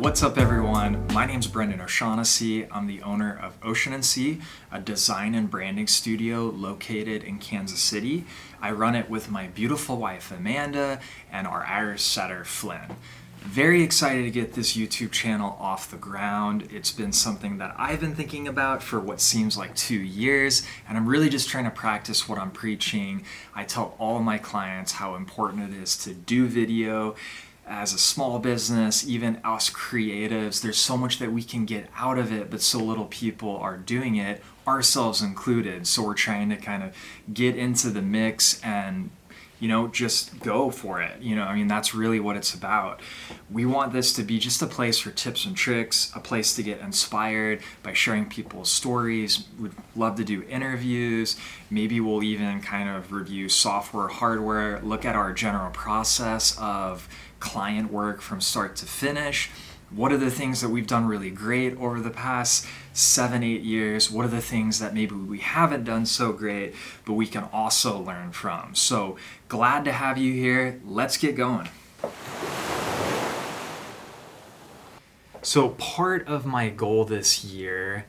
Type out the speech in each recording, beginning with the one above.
What's up, everyone? My name's Brendan O'Shaughnessy. I'm the owner of Ocean and Sea, a design and branding studio located in Kansas City. I run it with my beautiful wife, Amanda, and our Irish setter, Flynn. Very excited to get this YouTube channel off the ground. It's been something that I've been thinking about for what seems like 2 years, and I'm really just trying to practice what I'm preaching. I tell all of my clients how important it is to do video. As a small business, even us creatives, there's so much that we can get out of it, but so little people are doing it, ourselves included. So we're trying to kind of get into the mix and just go for it. That's really what it's about. We want this to be just a place for tips and tricks, a place to get inspired by sharing people's stories. We'd love to do interviews. Maybe we'll even kind of review software, hardware, look at our general process of client work from start to finish. What are the things that we've done really great over the past 7-8 years? What are the things that maybe we haven't done so great, but we can also learn from? So glad to have you here. Let's get going. So part of my goal this year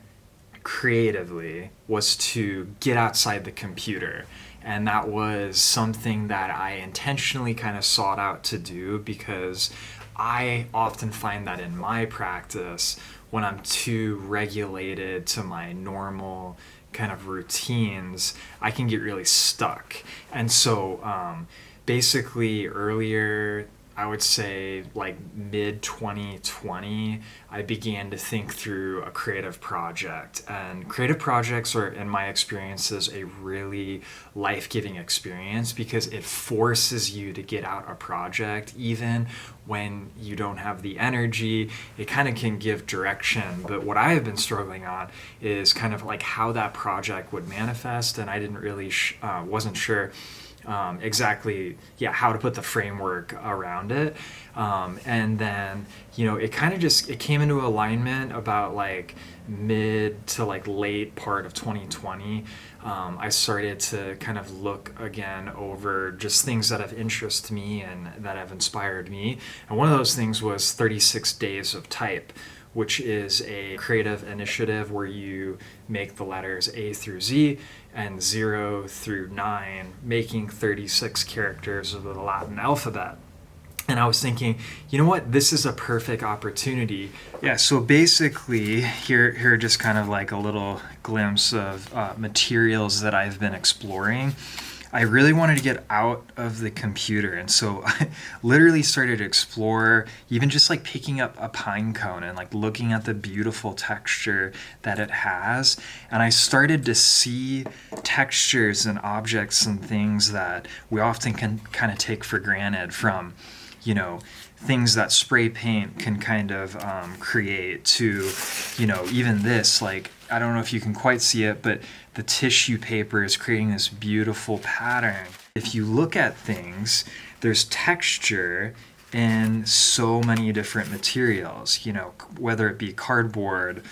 creatively was to get outside the computer. And that was something that I intentionally kind of sought out to do because I often find that in my practice, when I'm too regulated to my normal kind of routines, I can get really stuck. And so basically earlier, I would say like mid 2020, I began to think through a creative project. And creative projects are, in my experiences, a really life-giving experience because it forces you to get out a project even when you don't have the energy. It kind of can give direction. But what I have been struggling on is kind of like how that project would manifest, and I didn't really wasn't sure exactly how to put the framework around it, and then it kind of it came into alignment about like mid to like late part of 2020. I started to kind of look again over just things that have interested me and that have inspired me, and one of those things was 36 Days of Type, which is a creative initiative where you make the letters A through Z and 0 through 9, making 36 characters of the Latin alphabet. And I was thinking, you know what, this is a perfect opportunity. Yeah, so basically, here just kind of like a little glimpse of materials that I've been exploring. I really wanted to get out of the computer, and so I literally started to explore even just like picking up a pine cone and like looking at the beautiful texture that it has, and I started to see textures and objects and things that we often can kind of take for granted, from things that spray paint can kind of create to even this, like, I don't know if you can quite see it, but the tissue paper is creating this beautiful pattern. If you look at things, there's texture in so many different materials, whether it be cardboard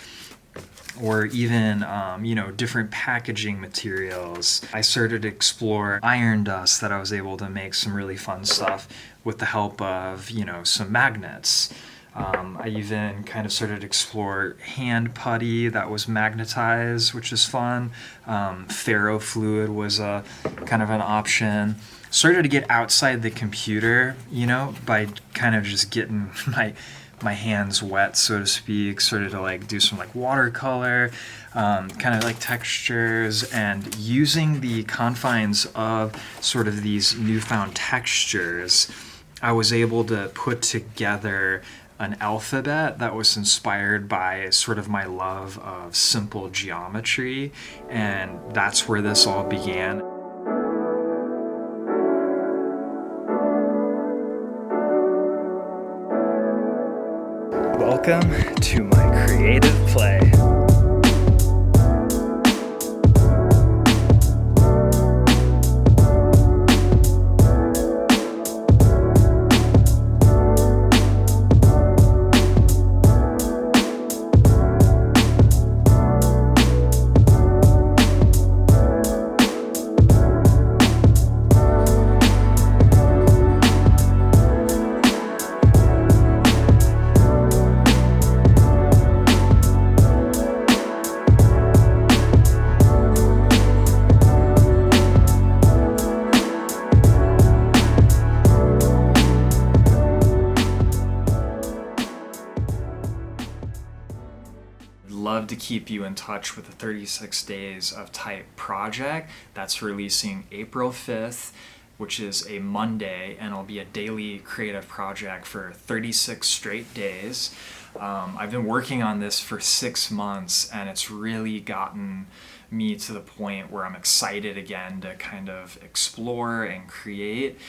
or even, different packaging materials. I started to explore iron dust that I was able to make some really fun stuff with the help of, some magnets. I even kind of started to explore hand putty that was magnetized, which is fun. Ferrofluid was a kind of an option. Started to get outside the computer, by kind of just getting my hands wet, so to speak. Started to like do some like watercolor, kind of like textures, and using the confines of sort of these newfound textures, I was able to put together an alphabet that was inspired by sort of my love of simple geometry, and that's where this all began. Welcome to my creative play. to keep you in touch with the 36 Days of Type project that's releasing April 5th, which is a Monday, and it'll be a daily creative project for 36 straight days. I've been working on this for 6 months, and it's really gotten me to the point where I'm excited again to kind of explore and create.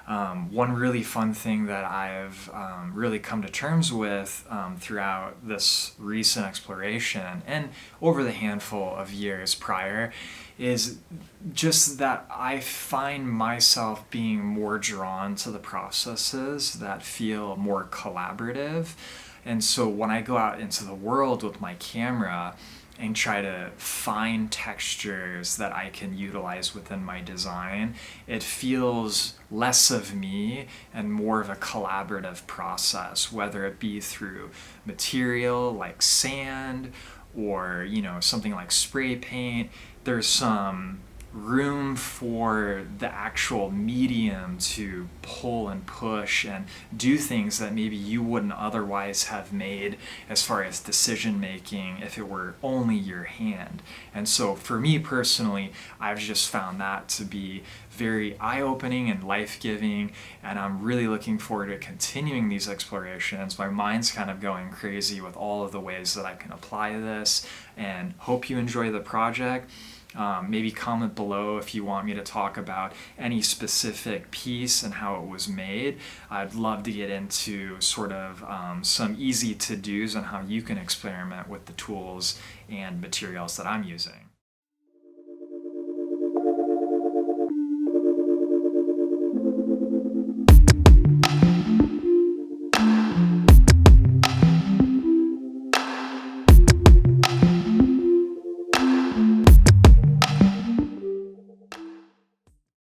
One really fun thing that I've really come to terms with throughout this recent exploration and over the handful of years prior is just that I find myself being more drawn to the processes that feel more collaborative. And so when I go out into the world with my camera and try to find textures that I can utilize within my design, it feels less of me and more of a collaborative process, whether it be through material like sand or, something like spray paint. There's some room for the actual medium to pull and push and do things that maybe you wouldn't otherwise have made as far as decision making if it were only your hand. And so for me personally, I've just found that to be very eye-opening and life-giving, and I'm really looking forward to continuing these explorations. My mind's kind of going crazy with all of the ways that I can apply this, and hope you enjoy the project. Maybe comment below if you want me to talk about any specific piece and how it was made. I'd love to get into sort of some easy to-dos on how you can experiment with the tools and materials that I'm using.